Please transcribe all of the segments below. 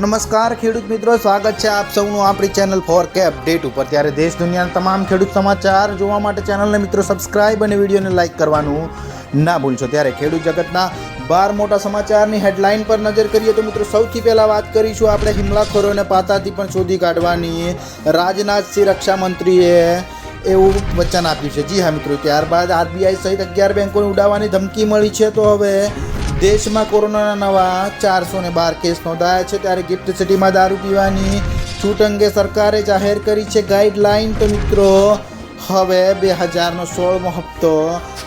તો નમસ્કાર ખેડૂત મિત્રો, સ્વાગત છે આપ સૌનું આપણી ચેનલ ફોરકે અપડેટ ઉપર। ત્યારે દેશ દુનિયાના તમામ ખેડૂત સમાચાર જોવા માટે ચેનલને મિત્રો સબસ્ક્રાઇબ અને વિડીયોને લાઇક કરવાનું ના ભૂલશો। ત્યારે ખેડૂત જગતના 12 મોટા સમાચારની હેડલાઇન પર નજર કરીએ તો મિત્રો સૌથી પહેલાં વાત કરીશું આપણે હુમલાખોરોને પાતાથી પણ શોધી કાઢવાની રાજનાથસિંહ રક્ષા મંત્રીએ એવું વચન આપ્યું છે। જી હા મિત્રો, ત્યારબાદ આરબીઆઈ સહિત 11 બેંકોને ઉડાવવાની ધમકી મળી છે। તો હવે દેશમાં કોરોનાના નવા 412 કેસ નોંધાયા છે। ત્યારે ગિફ્ટ સિટીમાં દારૂ પીવાની છૂટ અંગે સરકારે જાહેર કરી છે ગાઈડલાઇન। તો મિત્રો હવે 2016મો હપ્તો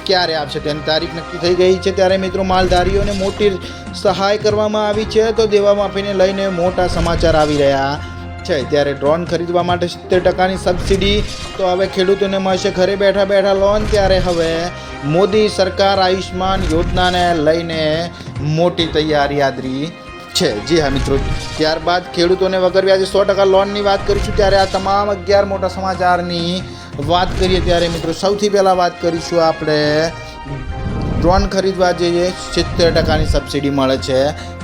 ક્યારે આવશે તેની તારીખ નક્કી થઈ ગઈ છે। ત્યારે મિત્રો માલધારીઓને મોટી સહાય કરવામાં આવી છે। તો દેવા માફીને લઈને મોટા સમાચાર આવી રહ્યા છે। ત્યારે ડ્રોન ખરીદવા માટે 70%ની સબસિડી તો હવે ખેડૂતોને મળશે ઘરે બેઠા બેઠા લોન। ત્યારે હવે મોદી સરકાર આયુષ્માન યોજનાને લઈને મોટી તૈયારી આદરી છે। જી હા મિત્રો, ત્યારબાદ ખેડૂતોને વગર વ્યાજે 100% લોનની વાત કરીશું। ત્યારે આ તમામ 11 મોટા સમાચારની વાત કરીએ ત્યારે મિત્રો સૌથી પહેલાં વાત કરીશું આપણે ડ્રોન ખરીદવા જઈએ 70%ની સબસિડી મળે છે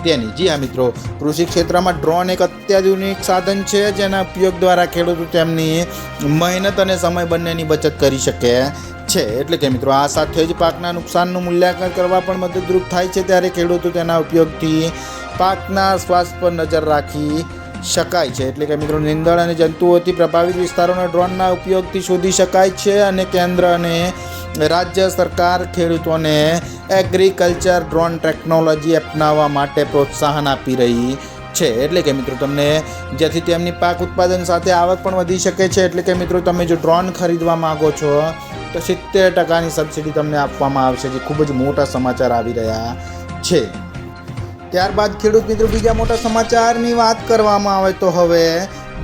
તેની। જી હા મિત્રો, કૃષિ ક્ષેત્રમાં ડ્રોન એક અત્યાધુનિક સાધન છે જેના ઉપયોગ દ્વારા ખેડૂતો તેમની મહેનત અને સમય બંનેની બચત કરી શકે છે। એટલે કે મિત્રો આ સાથે જ પાકના નુકસાનનું મૂલ્યાંકન કરવા પણ મદદરૂપ થાય છે। ત્યારે ખેડૂતો તેના ઉપયોગથી પાકના સ્વાસ્થ્ય પર નજર રાખી શકાય છે। એટલે કે મિત્રો નીંદણ અને જંતુઓથી પ્રભાવિત વિસ્તારોના ડ્રોનના ઉપયોગથી શોધી શકાય છે અને કેન્દ્ર અને રાજ્ય સરકાર ખેડૂતોને એગ્રીકલ્ચર ડ્રોન ટેકનોલોજી અપનાવવા માટે પ્રોત્સાહન આપી રહી છે। એટલે કે મિત્રો તમને જેથી તેમની પાક ઉત્પાદન સાથે આવક પણ વધી શકે છે। એટલે કે મિત્રો તમે જો ડ્રોન ખરીદવા માગો છો તો 70%ની સબસિડી તમને આપવામાં આવશે, જે ખૂબ જ મોટા સમાચાર આવી રહ્યા છે। ત્યારબાદ ખેડૂત મિત્રો બીજા મોટા સમાચારની વાત કરવામાં આવે તો હવે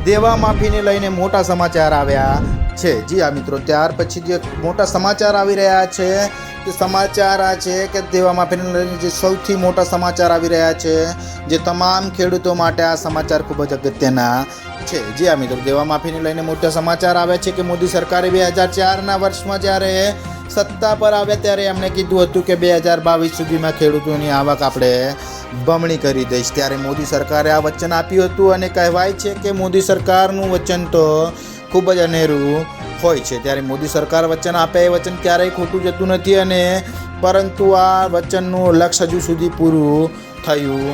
દેવા માફીને લઈને મોટા સમાચાર આવ્યા છે। જી હા મિત્રો, ત્યાર પછી જે મોટા સમાચાર આવી રહ્યા છે તે સમાચાર આ છે કે દેવા માફીને લઈને જે સૌથી મોટા સમાચાર આવી રહ્યા છે, જે તમામ ખેડૂતો માટે આ સમાચાર ખૂબ જ અગત્યના છે। જી હા મિત્રો, દેવા માફીને લઈને મોટા સમાચાર આવ્યા છે કે મોદી સરકારે 2004ના વર્ષમાં જ્યારે સત્તા પર આવ્યા ત્યારે એમણે કીધું હતું કે 2022 સુધીમાં ખેડૂતોની આવક આપણે બમણી કરી દઈશ। ત્યારે મોદી સરકારે આ વચન આપ્યું હતું અને કહેવાય છે કે મોદી સરકારનું વચન તો ખૂબ જ અનેરું હોય છે। ત્યારે મોદી સરકાર વચન આપે એ વચન ક્યારેય ખોટું જતું નથી અને પરંતુ આ વચનનું લક્ષ્ય હજુ સુધી પૂરું થયું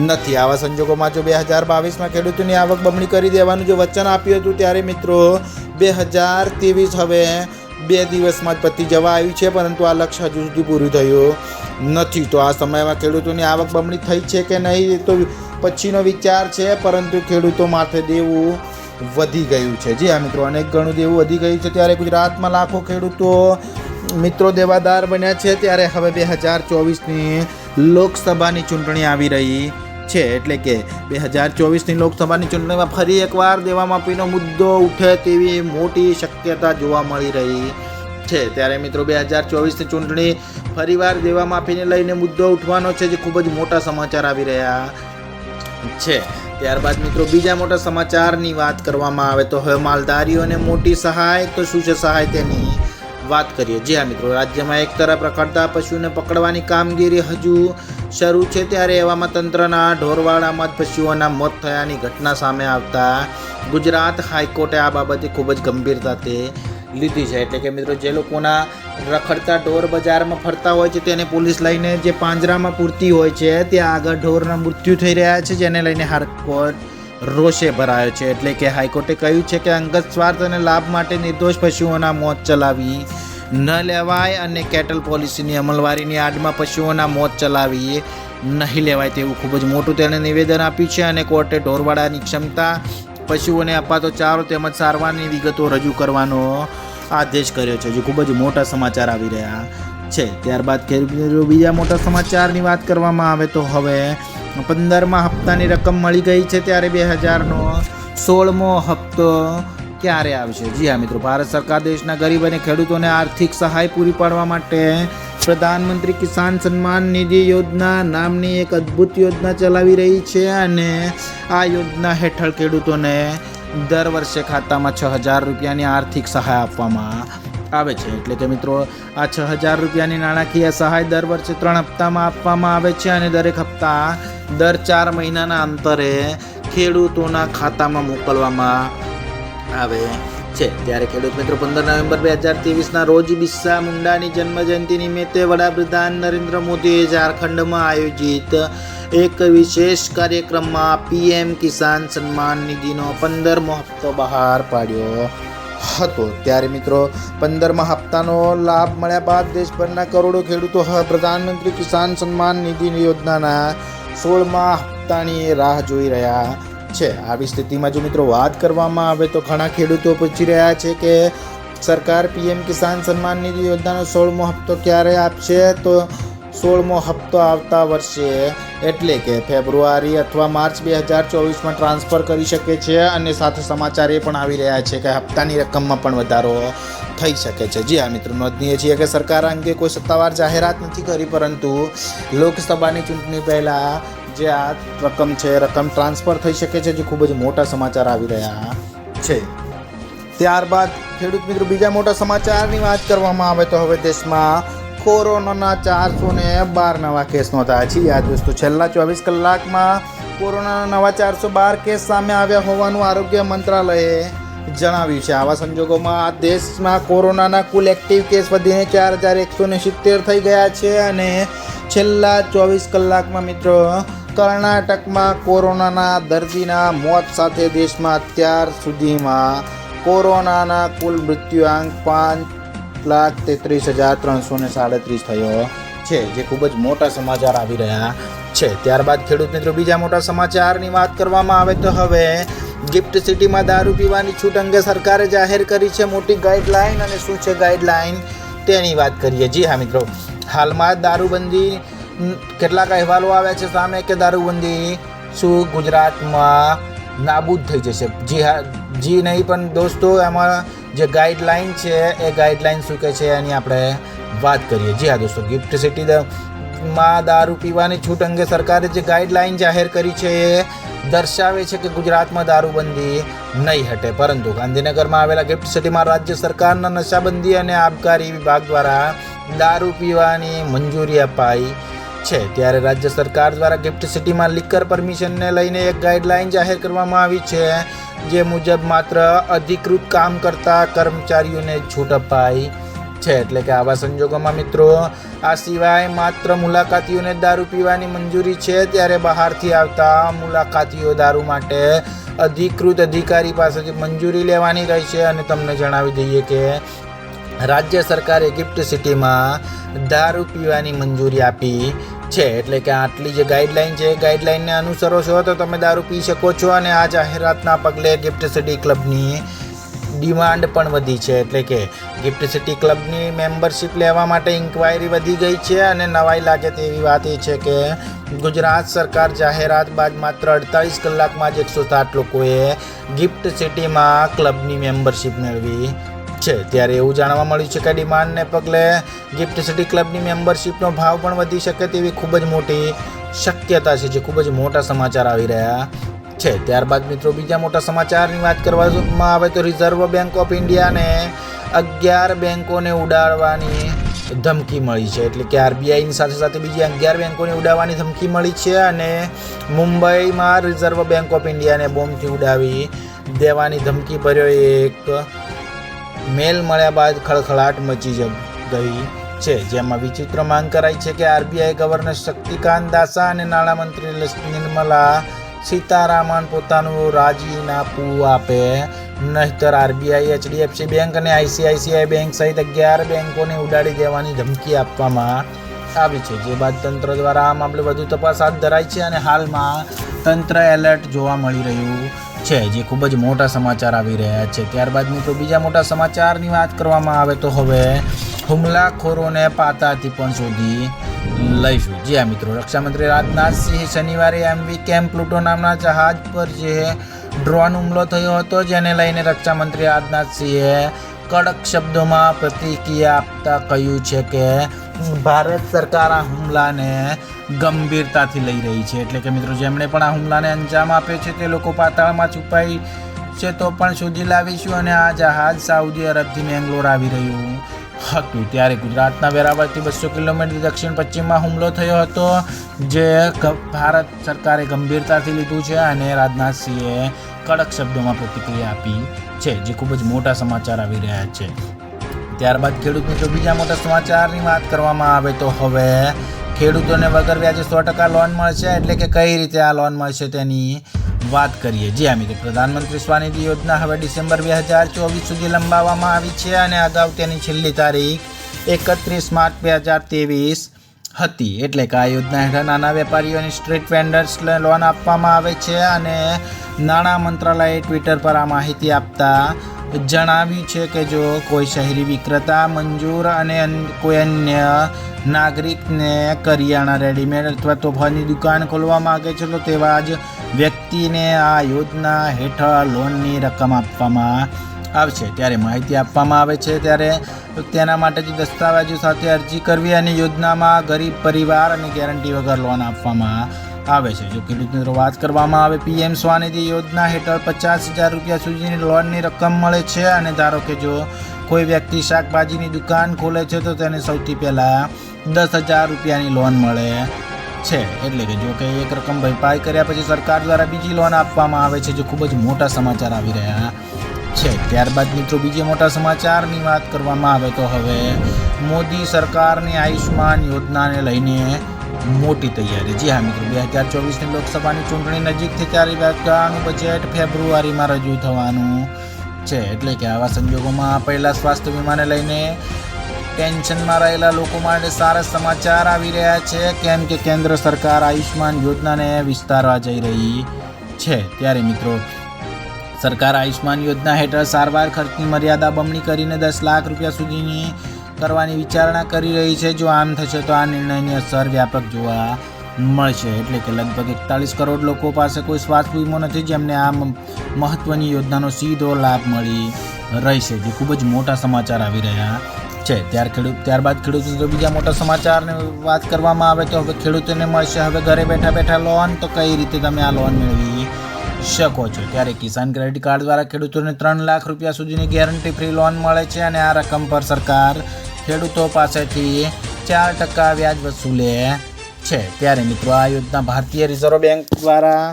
નથી। આવા સંજોગોમાં જો 2022માં ખેડૂતોની આવક બમણી કરી દેવાનું જો વચન આપ્યું હતું ત્યારે મિત્રો 2023 હવે 2 દિવસમાં જ પતી જવા આવ્યું છે, પરંતુ આ લક્ષ્ય હજુ સુધી પૂરું થયું નથી। તો આ સમયમાં ખેડૂતોની આવક બમણી થઈ છે કે નહીં એ તો પછીનો વિચાર છે, પરંતુ ખેડૂતો માથે દેવું વધી ગયું છે। જી હા મિત્રો, અનેક ગણું દેવું વધી ગયું છે। ત્યારે ગુજરાતમાં લાખો ખેડૂતો મિત્રો દેવાદાર બન્યા છે। ત્યારે હવે 2024ની લોકસભાની ચૂંટણી આવી રહી છે। એટલે કે 2024ની લોકસભાની ચૂંટણીમાં ફરી એકવાર દેવા માફીનો મુદ્દો ઉઠે તેવી મોટી શક્યતા જોવા મળી રહી છે। ત્યારે મિત્રો 2024ની ચૂંટણી ફરીવાર દેવા માફીને લઈને મુદ્દો ઉઠવાનો છે, જે ખૂબ જ મોટા સમાચાર આવી રહ્યા છે। ત્યારબાદ મિત્રો બીજા મોટા સમાચારની વાત કરવામાં આવે તો હવે માલધારીઓને મોટી સહાય। તો શું છે સહાય તેની વાત કરીએ। જી હા મિત્રો, રાજ્યમાં એક તરફ રખડતા પશુને પકડવાની કામગીરી હજુ શરૂ છે। ત્યારે એવામાં તંત્રના ઢોરવાડામાં જ પશુઓના મોત થયાની ઘટના સામે આવતા ગુજરાત હાઈકોર્ટે આ બાબતે ખૂબ જ ગંભીરતાથી લીધી છે। એટલે કે મિત્રો જે લોકોના રખડતા ઢોર બજારમાં ફરતા હોય છે તેને પોલીસ લઈને જે પાંજરામાં પૂરતી હોય છે ત્યાં આગળ ઢોરના મૃત્યુ થઈ રહ્યા છે, જેને લઈને હાઈકોર્ટ રોષે ભરાયો છે। એટલે કે હાઈકોર્ટે કહ્યું છે કે અંગત સ્વાર્થ અને લાભ માટે નિર્દોષ પશુઓના મોત ચલાવી ન લેવાય અને કેટલ પોલિસીની અમલવારીની આડમાં પશુઓના મોત ચલાવી નહીં લેવાય તેવું ખૂબ જ મોટું તેણે નિવેદન આપ્યું છે। અને કોર્ટે ઢોરવાડાની ક્ષમતા, પશુઓને અપાતો ચારો તેમજ સારવારની વિગતો રજૂ કરવાનો આદેશ કર્યો છે, જે ખૂબ જ મોટા સમાચાર આવી રહ્યા છે। ત્યારબાદ ખેડૂતો બીજા મોટા સમાચારની વાત કરવામાં આવે તો હવે 15મા હપ્તાની રકમ મળી ગઈ છે। ત્યારે 2016મો હપ્તો ક્યારે આવશે? જી હા મિત્રો, ભારત સરકાર દેશના ગરીબ અને ખેડૂતોને આર્થિક સહાય પૂરી પાડવા માટે પ્રધાનમંત્રી કિસાન સન્માન નિધિ યોજના નામની એક અદ્ભુત યોજના ચલાવી રહી છે અને આ યોજના હેઠળ ખેડૂતોને દર વર્ષે ખાતામાં 6000 રૂપિયાની આર્થિક સહાય આપવામાં આવે છે। એટલે કે મિત્રો આ 6000 રૂપિયાની નાણાકીય સહાય દર વર્ષે 3 હપ્તામાં આપવામાં આવે છે અને દરેક હપ્તા દર 4 મહિનાના અંતરે ખેડૂતોના ખાતામાં મોકલવામાં આવે છે। ત્યારે ખેડૂત મિત્રો 15 નવેમ્બર 2023ના રોજ બિરસા મુંડાની જન્મજયંતિ નિમિત્તે વડાપ્રધાન નરેન્દ્ર મોદીએ ઝારખંડમાં આયોજિત એક વિશેષ કાર્યક્રમમાં પીએમ કિસાન સન્માન નિધિનો 15મો હપ્તો બહાર પાડ્યો હતો। ત્યારે મિત્રો 15મા હપ્તાનો લાભ મળ્યા બાદ દેશભરના કરોડો ખેડૂતો પ્રધાનમંત્રી કિસાન સન્માન નિધિ યોજનાના 16મા હપ્તાની રાહ જોઈ રહ્યા છે। આવી સ્થિતિમાં જો મિત્રો વાત કરવામાં આવે તો ઘણા ખેડૂતો પૂછી રહ્યા છે કે સરકાર પીએમ કિસાન સન્માન નિધિ યોજનાનો 16મો હપ્તો ક્યારે આપશે? તો 16મો હપ્તો આવતા વર્ષે એટલે કે ફેબ્રુઆરી અથવા માર્ચ 2024માં ટ્રાન્સફર કરી શકે છે। અને સાથે સમાચાર એ પણ આવી રહ્યા છે કે હપ્તાની રકમમાં પણ વધારો થઈ શકે છે। જી હા મિત્રો, નોંધનીય છે કે સરકાર અંગે કોઈ સત્તાવાર જાહેરાત નથી કરી, પરંતુ લોકસભાની ચૂંટણી પહેલાં જે આ રકમ છે રકમ ટ્રાન્સફર થઈ શકે છે, જે ખૂબ જ મોટા સમાચાર આવી રહ્યા છે। ત્યારબાદ ખેડૂત મિત્રો બીજા મોટા સમાચારની વાત કરવામાં આવે તો હવે દેશમાં કોરોનાના 412 નવા કેસ નોંધાયા છે। યાદ દોસ્તો, છેલ્લા 24 કલાકમાં કોરોનાના નવા 412 કેસ સામે આવ્યા હોવાનું આરોગ્ય મંત્રાલયે જણાવ્યું છે। આવા સંજોગોમાં દેશમાં કોરોનાના કુલ એક્ટિવ કેસ વધીને 4170 થઈ ગયા છે। અને છેલ્લા 24 કલાકમાં મિત્રો કર્ણાટકમાં કોરોનાના દર્દીના મોત સાથે દેશમાં અત્યાર સુધીમાં કોરોનાના કુલ મૃત્યુઆંક 5,33,337 થયો છે, જે ખૂબ જ મોટા સમાચાર આવી રહ્યા છે। ત્યારબાદ ખેડૂત મિત્રો બીજા મોટા સમાચારની વાત કરવામાં આવે તો હવે ગિફ્ટ સિટીમાં દારૂ પીવાની છૂટ અંગે સરકારે જાહેર કરી છે મોટી ગાઈડલાઈન। અને શું છે ગાઈડલાઈન તેની વાત કરીએ। જી હા મિત્રો, હાલમાં દારૂબંધી કેટલાક અહેવાલો આવ્યા છે સામે કે દારૂબંધી શું ગુજરાતમાં નાબૂદ થઈ જશે? જી હા, જી નહીં પણ દોસ્તો, એમાં જે ગાઈડલાઈન છે એ ગાઈડલાઈન શું કહે છે એની આપણે વાત કરીએ। જી હા દોસ્તો, ગિફ્ટ સિટીમાં દારૂ પીવાની છૂટ અંગે સરકારે જે ગાઈડલાઈન જાહેર કરી છે એ દર્શાવે છે કે ગુજરાતમાં દારૂબંધી નહીં હટે, પરંતુ ગાંધીનગરમાં આવેલા ગિફ્ટ સિટીમાં રાજ્ય સરકારના નશાબંધી અને આબકારી વિભાગ દ્વારા દારૂ પીવાની મંજૂરી અપાઈ છે। ત્યારે રાજ્ય સરકાર દ્વારા ગિફ્ટ સિટીમાં લિકર પરમિશનને લઈને એક ગાઈડલાઈન જાહેર કરવામાં આવી છે, જે મુજબ માત્ર અધિકૃત કામ કરતા કર્મચારીઓને છૂટ અપાઈ છે। એટલે કે આવા સંજોગોમાં મિત્રો આ સિવાય માત્ર મુલાકાતીઓને દારૂ પીવાની મંજૂરી છે। ત્યારે બહારથી આવતા મુલાકાતીઓ દારૂ માટે અધિકૃત અધિકારી પાસેથી મંજૂરી લેવાની રહેશે। અને તમને જણાવી દઈએ કે રાજ્ય સરકારે ગિફ્ટ સિટીમાં દારૂ પીવાની મંજૂરી આપી છે। એટલે કે આટલી જે ગાઈડલાઈન છે એ ગાઈડલાઈનને અનુસરો છો તો તમે દારૂ પી શકો છો। અને આ જાહેરાતના પગલે ગિફ્ટ સિટી ક્લબની ડિમાન્ડ પણ વધી છે। એટલે કે ગિફ્ટ સિટી ક્લબની મેમ્બરશિપ લેવા માટે ઇન્ક્વાયરી વધી ગઈ છે। અને નવાઈ લાગે તેવી વાત એ છે કે ગુજરાત સરકાર જાહેરાત બાદ માત્ર 48 કલાકમાં જ 107 લોકોએ ગિફ્ટ સિટીમાં ક્લબની મેમ્બરશિપ મેળવી છે। ત્યારે એવું જાણવા મળ્યું છે કે ડિમાન્ડને પગલે ગિફ્ટ સિટી ક્લબની મેમ્બરશિપનો ભાવ પણ વધી શકે તેવી ખૂબ જ મોટી શક્યતા છે, જે ખૂબ જ મોટા સમાચાર આવી રહ્યા છે। ત્યારબાદ મિત્રો બીજા મોટા સમાચારની વાત કરવામાં આવે તો રિઝર્વ બેંક ઓફ ઇન્ડિયાને 11 બેંકોને ઉડાડવાની ધમકી મળી છે। એટલે કે આરબીઆઈની સાથે સાથે બીજી 11 બેંકોને ઉડાવવાની ધમકી મળી છે। અને મુંબઈમાં રિઝર્વ બેંક ઓફ ઇન્ડિયાને બોમ્બથી ઉડાવી દેવાની ધમકી ભર્યો એક મેલ મળ્યા બાદ ખળખળાટ મચી ગઈ છે, જેમાં વિચિત્ર માંગ કરાઈ છે કે આરબીઆઈ ગવર્નર શક્તિકાંત દાસ અને નાણામંત્રી નિર્મલા સીતારામન પોતાનું રાજીનામું આપે, નહીંતર આરબીઆઈ, એચડીએફસી બેંક અને આઈસીઆઈસીઆઈ બેંક સહિત 11 બેંકોને ઉડાડી દેવાની ધમકી આપવામાં આવી છે। જે બાદ તંત્ર દ્વારા આ મામલે વધુ તપાસ હાથ ધરાઈ છે અને હાલમાં તંત્ર એલર્ટ જોવા મળી રહ્યું છે, જે ખૂબ જ મોટા સમાચાર આવી રહ્યા છે। ત્યારબાદ મિત્રો બીજા મોટા સમાચારની વાત કરવામાં આવે તો હવે હુમલાખોરોને પાતાથી પણ શોધી લઈશું। જી હા મિત્રો, રક્ષામંત્રી રાજનાથસિંહ શનિવારે એમવી કેમ પ્લુટો નામના જહાજ પર જે ડ્રોન હુમલો થયો હતો, જેને લઈને રક્ષામંત્રી રાજનાથસિંહે કડક શબ્દોમાં પ્રતિક્રિયા આપતા કહ્યું છે કે ભારત સરકાર આ હુમલાને ગંભીરતાથી લઈ રહી છે। એટલે કે મિત્રો જેમણે પણ આ હુમલાને અંજામ આપ્યો છે તે લોકો પાતાળમાં છુપાઈ છે તો પણ શોધી લાવીશું। અને આ જહાજ સાઉદી અરબથી મેંગ્લોર આવી રહ્યું હતું। ત્યારે ગુજરાતના વેરાવળથી 200 કિલોમીટર દક્ષિણ પશ્ચિમમાં હુમલો થયો હતો, જે ભારત સરકારે ગંભીરતાથી લીધું છે અને રાજનાથસિંહે કડક શબ્દોમાં પ્રતિક્રિયા આપી છે, જે ખૂબ જ મોટા સમાચાર આવી રહ્યા છે। ત્યારબાદ ખેડૂત મિત્રો બીજા મોટા સમાચારની વાત કરવામાં આવે તો હવે ખેડૂતોને વગર વ્યાજે 100% લોન મળશે, એટલે કે કઈ રીતે આ લોન મળશે તેની વાત કરીએ। જી હા મિત્રો, પ્રધાનમંત્રી સ્વનિધિ યોજના હવે ડિસેમ્બર 2024 સુધી લંબાવવામાં આવી છે અને અગાઉ તેની છેલ્લી તારીખ 31 માર્ચ 2023 હતી। એટલે કે આ યોજના હેઠળ નાના વેપારીઓને સ્ટ્રીટ વેન્ડર્સને લોન આપવામાં આવે છે અને નાણાં મંત્રાલયે ટ્વિટર પર આ માહિતી આપતા જણાવ્યું છે કે જો કોઈ શહેરી વિક્રેતા, મંજૂર અને કોઈ અન્ય નાગરિકને કરિયાણા, રેડીમેડ અથવા તોફાની દુકાન ખોલવા માગે છે તો તેવા જ વ્યક્તિને આ યોજના હેઠળ લોનની રકમ આપવામાં આવશે। ત્યારે માહિતી આપવામાં આવે છે ત્યારે તેના માટે જે દસ્તાવેજો સાથે અરજી કરવી અને યોજનામાં ગરીબ પરિવાર અને ગેરંટી વગર લોન આપવામાં આવે છે। જો ખેડૂત મિત્રો વાત કરવામાં આવે, પીએમ સ્વનિધિ યોજના હેઠળ 50,000 રૂપિયા સુધીની લોનની રકમ મળે છે અને ધારો કે જો કોઈ વ્યક્તિ શાકભાજીની દુકાન ખોલે છે તો તેને સૌથી પહેલાં 10,000 રૂપિયાની લોન મળે છે। એટલે કે જો કે એક રકમ ભરપાઈ કર્યા પછી સરકાર દ્વારા બીજી લોન આપવામાં આવે છે, જે ખૂબ જ મોટા સમાચાર આવી રહ્યા છે। ત્યારબાદ મિત્રો બીજા મોટા સમાચારની વાત કરવામાં આવે તો હવે મોદી સરકારની આયુષ્માન યોજનાને લઈને મોટી તૈયારી। જી હા મિત્રો, 2024ની લોકસભાની ચૂંટણી નજીક છે ત્યારે વાર્ષિક બજેટ ફેબ્રુઆરીમાં રજૂ થવાનું છે। એટલે કે આવા સંજોગોમાં પહેલા સ્વાસ્થ્ય વીમાને લઈને ટેન્શનમાં રહેલા લોકો માટે સારા સમાચાર આવી રહ્યા છે, કેમ કે કેન્દ્ર સરકાર આયુષ્માન યોજનાને વિસ્તારવા જઈ રહી છે। ત્યારે મિત્રો સરકાર આયુષ્માન યોજના હેઠળ સારવાર ખર્ચની મર્યાદા બમણી કરીને 10 લાખ રૂપિયા સુધીની કરવાની વિચારણા કરી રહી છે। જો આમ થશે તો આ નિર્ણયની અસર વ્યાપક જોવા મળશે। એટલે કે લગભગ 41 કરોડ લોકો પાસે કોઈ સ્વાસ્થ્ય વીમો નથી, જેમને આ મહત્વની યોજનાનો સીધો લાભ મળી રહેશે, જે ખૂબ જ મોટા સમાચાર આવી રહ્યા છે। ત્યારબાદ ખેડૂતો બીજા મોટા સમાચારની વાત કરવામાં આવે તો હવે ખેડૂતોને મળશે હવે ઘરે બેઠા લોન। તો કઈ રીતે તમે આ લોન મેળવી શકો છો? ત્યારે કિસાન ક્રેડિટ કાર્ડ દ્વારા ખેડૂતોને 3 લાખ રૂપિયા સુધીની ગેરંટી ફ્રી લોન મળે છે અને આ રકમ પર સરકાર ખેડૂતો પાસેથી 4% વ્યાજ વસૂલે છે। ત્યારે મિત્રો આ યોજના ભારતીય રિઝર્વ બેંક દ્વારા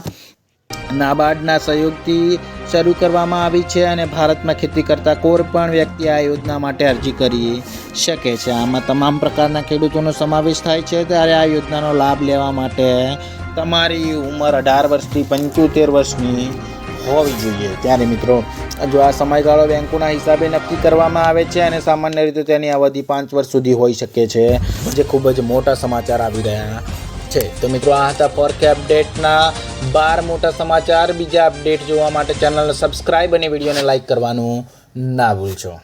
નાબાર્ડના સહયોગથી શરૂ કરવામાં આવી છે અને ભારતમાં ખેતી કરતા કોઈ પણ વ્યક્તિ આ યોજના માટે અરજી કરી શકે છે। આમાં તમામ પ્રકારના ખેડૂતોનો સમાવેશ થાય છે। ત્યારે આ યોજનાનો લાભ લેવા માટે તમારી ઉંમર 18 વર્ષથી 75 વર્ષની હોવી જોઈએ। ત્યારે મિત્રો જો આ સમયગાળો બેંકોના હિસાબે નક્કી કરવામાં આવે છે અને સામાન્ય રીતે તેની અવધિ 5 વર્ષ સુધી હોઈ શકે છે, જે ખૂબ જ મોટા સમાચાર આવી રહ્યા છે। તો મિત્રો આ હતા ફોરકે અપડેટના 12 મોટા સમાચાર। બીજા અપડેટ જોવા માટે ચેનલને સબસ્ક્રાઇબ અને વિડીયોને લાઇક કરવાનું ના ભૂલશો।